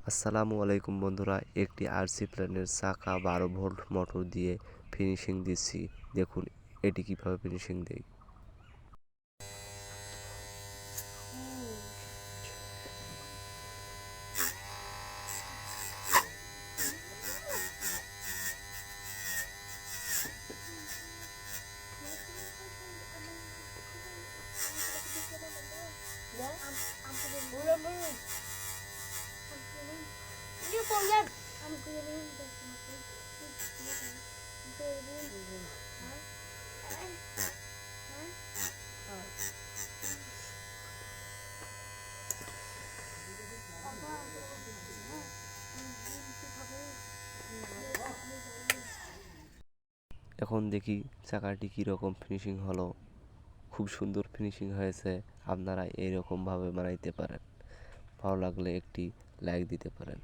আসসালামু আলাইকুম বন্ধুরা, একটি আরসি প্ল্যানের চাকা 12 ভোল্ট মোটর দিয়ে ফিনিশিং দিচ্ছি। দেখুন এটি কিভাবে ফিনিশিং দেয়। এখন দেখি চাকাটি কীরকম ফিনিশিং হলো। খুব সুন্দর ফিনিশিং হয়েছে। আপনারা এইরকমভাবে বানাইতে পারেন। ভালো লাগলে একটি লাইক দিতে পারেন।